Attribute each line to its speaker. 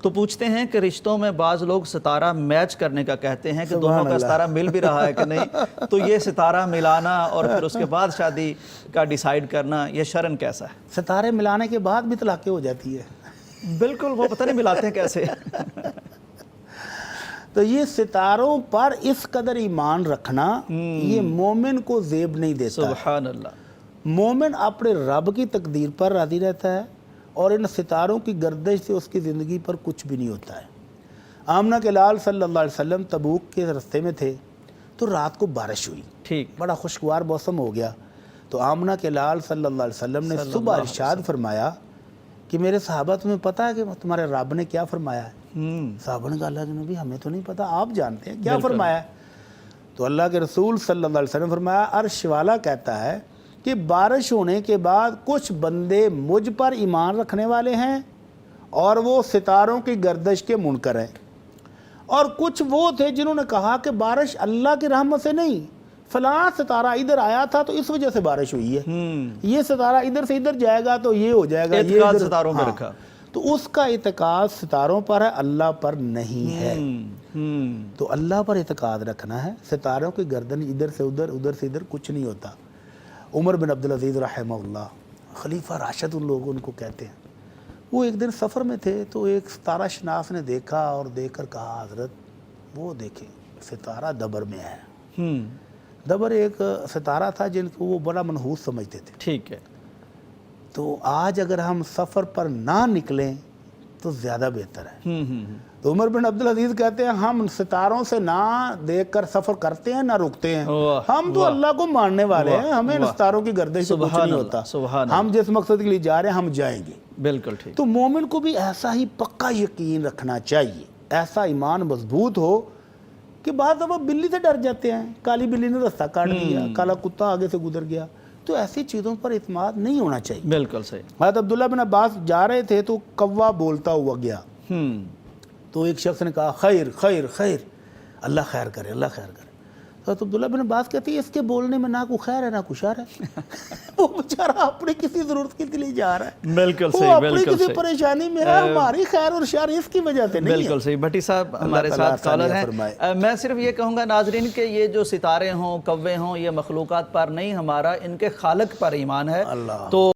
Speaker 1: تو پوچھتے ہیں کہ رشتوں میں بعض لوگ ستارہ میچ کرنے کا کہتے ہیں کہ دونوں کا ستارہ مل بھی رہا ہے کہ نہیں، تو یہ ستارہ ملانا اور پھر اس کے بعد شادی کا ڈیسائیڈ کرنا یہ شرعن کیسا ہے؟
Speaker 2: ستارے ملانے کے بعد بھی طلاقیں ہو جاتی ہے۔
Speaker 1: بالکل، وہ پتہ نہیں ملاتے ہیں کیسے۔
Speaker 2: تو یہ ستاروں پر اس قدر ایمان رکھنا یہ مومن کو زیب نہیں دیتا۔
Speaker 1: سبحان اللہ۔
Speaker 2: مومن اپنے رب کی تقدیر پر راضی رہتا ہے اور ان ستاروں کی گردش سے اس کی زندگی پر کچھ بھی نہیں ہوتا ہے۔ آمنہ کے لال صلی اللہ علیہ وسلم تبوک کے راستے میں تھے تو رات کو بارش ہوئی،
Speaker 1: ٹھیک،
Speaker 2: بڑا خوشگوار موسم ہو گیا۔ تو آمنہ کے لال صلی اللہ علیہ وسلم نے صبح ارشاد فرمایا کہ میرے صحابہ تمہیں پتہ ہے کہ تمہارے رب نے کیا فرمایا ہے؟ صحابہ نے کہا اللہ کے نبی ہمیں تو نہیں پتہ، آپ جانتے ہیں کیا فرمایا ہے؟ تو اللہ کے رسول صلی اللہ علیہ وسلم فرمایا عرش والا کہتا ہے کہ بارش ہونے کے بعد کچھ بندے مجھ پر ایمان رکھنے والے ہیں اور وہ ستاروں کی گردش کے منکر ہیں، اور کچھ وہ تھے جنہوں نے کہا کہ بارش اللہ کی رحمت سے نہیں، فلاں ستارہ ادھر آیا تھا تو اس وجہ سے بارش ہوئی ہے، یہ ستارہ ادھر سے ادھر جائے گا تو یہ ہو جائے گا، یہ
Speaker 1: اعتقاد ستاروں میں رکھا،
Speaker 2: تو اس کا اعتقاد ستاروں پر ہے، اللہ پر نہیں ہے۔ تو اللہ پر اعتقاد رکھنا ہے، ستاروں کی گردن ادھر سے ادھر، ادھر سے ادھر کچھ نہیں ہوتا۔ عمر بن عبدالعزیز رحمہ اللہ، خلیفہ راشد ان لوگوں ان کو کہتے ہیں، وہ ایک دن سفر میں تھے تو ایک ستارہ شناس نے دیکھا اور دیکھ کر کہا حضرت وہ دیکھیں ستارہ دبر میں ہے۔ دبر ایک ستارہ تھا جن کو وہ بڑا منحوس سمجھتے تھے۔
Speaker 1: ٹھیک ہے،
Speaker 2: تو آج اگر ہم سفر پر نہ نکلیں تو زیادہ بہتر ہے۔ تو عمر بن عبدالعزیز کہتے ہیں ہم ستاروں سے نہ دیکھ کر سفر کرتے ہیں نہ رکتے ہیں، ہم تو اللہ کو ماننے والے ہیں، ہمیں ستاروں کی گردش سے کچھ نہیں ہوتا، ہم جس مقصد کے لیے جا رہے ہیں ہم جائیں گے۔
Speaker 1: بالکل ٹھیک۔
Speaker 2: تو مومن کو بھی ایسا ہی پکا یقین رکھنا چاہیے، ایسا ایمان مضبوط ہو کہ بعض دفعہ بلی سے ڈر جاتے ہیں، کالی بلی نے رستہ کاٹ دیا، کالا کتا آگے سے گزر گیا، تو ایسی چیزوں پر اعتماد نہیں ہونا چاہیے۔
Speaker 1: بالکل صحیح۔
Speaker 2: حضرت عبداللہ بن عباس جا رہے تھے تو کوا بولتا ہوا گیا، تو ایک شخص نے کہا خیر خیر خیر، اللہ خیر کرے اللہ خیر کرے۔ حضرت عبداللہ بن عباس کہتے ہیں اس کے بولنے میں نہ کوئی خیر ہے نہ کوئی شر ہے، وہ بیچارہ اپنی کسی ضرورت کے لیے جا رہا ہے،
Speaker 1: بالکل
Speaker 2: وہ
Speaker 1: صحیح،
Speaker 2: اپنی
Speaker 1: بالکل
Speaker 2: کسی
Speaker 1: صحیح،
Speaker 2: پریشانی میں ہے، ہماری خیر اور شر اس کی وجہ سے نہیں ہے۔
Speaker 1: بالکل صحیح۔ بھٹی صاحب ہمارے ساتھ کالر ہیں، میں صرف یہ کہوں گا ناظرین کہ یہ جو ستارے ہوں کوے ہوں یہ مخلوقات پر نہیں، ہمارا ان کے خالق پر ایمان ہے۔ تو